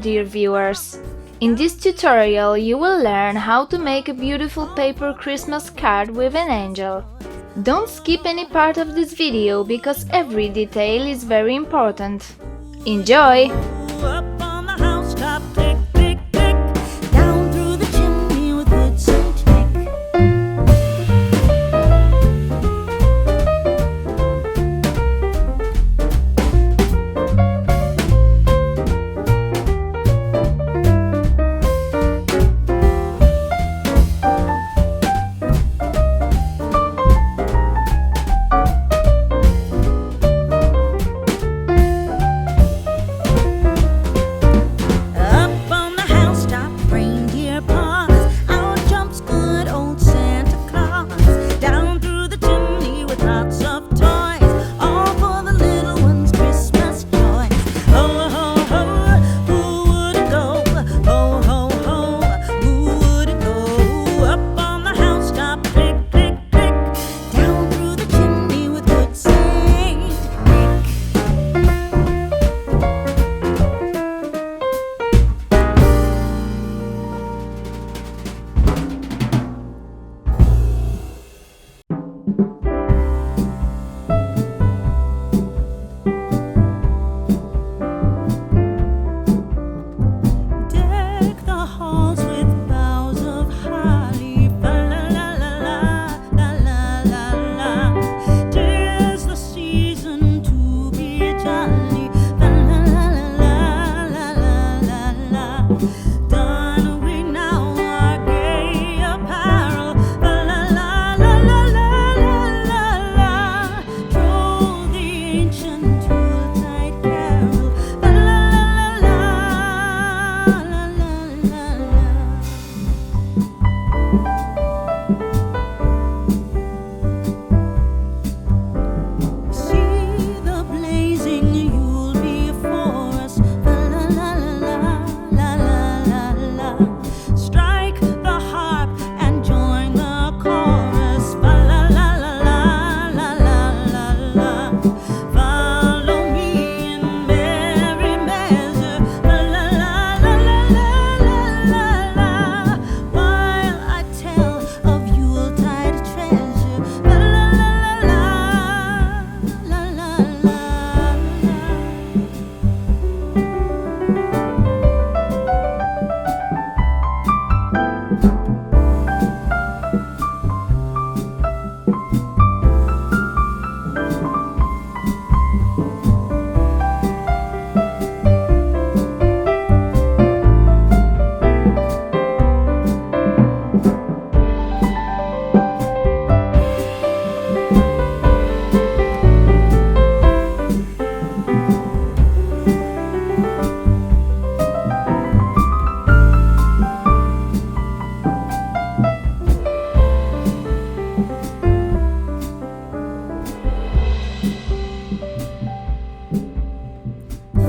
dear viewers! In this tutorial you will learn how to make a beautiful paper Christmas card with an angel. Don't skip any part of this video because every detail is very important. Enjoy! Up on the housetop, tick, tick, tick. Down through the chimney with good Saint Nick. Up on the housetop, reindeer paws. Out jumps good old Santa Claus. Down through the chimney with lots of toys, all for the little ones' Christmas joys. Ho, ho, ho, who would it go? Ho, ho, ho, who would it go? Up on the housetop, click, click, click. Down through the chimney with good Saint Nick. Deck the halls with boughs of holly, fa la la la la, la la la la. 'Tis the season to be jolly, fa la la la la la la la. Don we now our gay apparel, fa la la la la la la la. Troll the ancient Yuletide carol, fa la la la la la la la. See the blazing Yule before us, fa la la la la la la la. Strike the harp and join the chorus, fa la la la la la la la. Follow me in merry measure, fa la la la la la la. While I tell of Yuletide treasure, fa la la la la la la.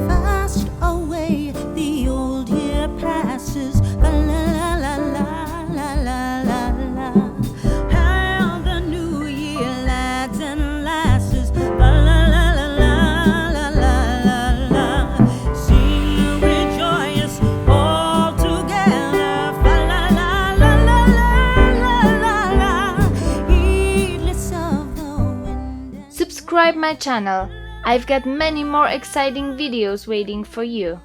Fast away the old year passes, fa la la la la la la la. Hail the new year, lads and lasses, fa la la la la la la la. Sing rejoice all together, fa la la la la la la la. Heedless of the wind and Subscribe my channel. I've got many more exciting videos waiting for you.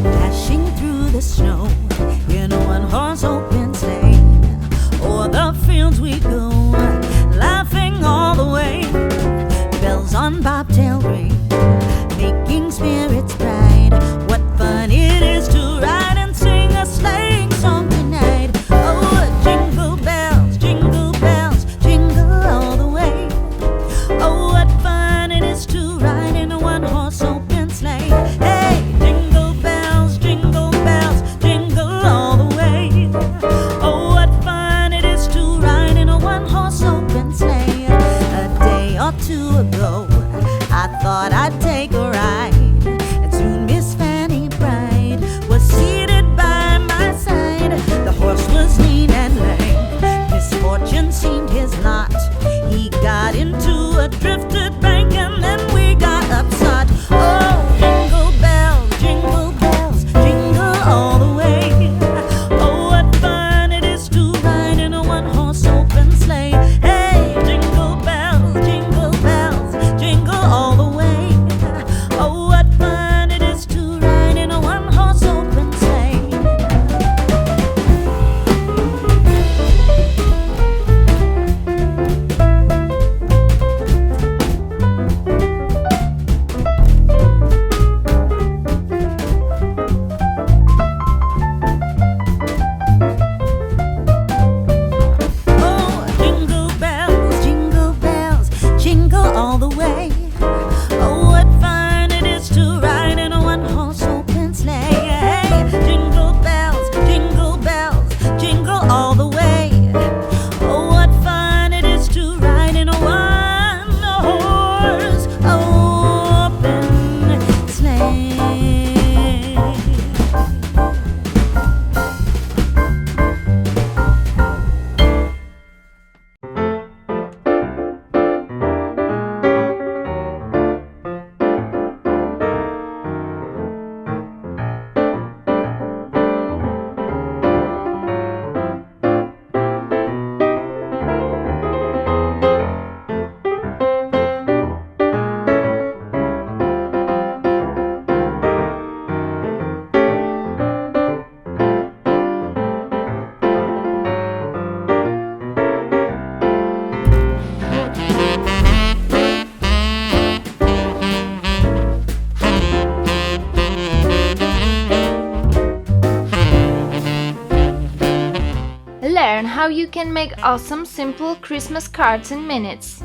Dashing through learn how you can make awesome simple Christmas cards in minutes.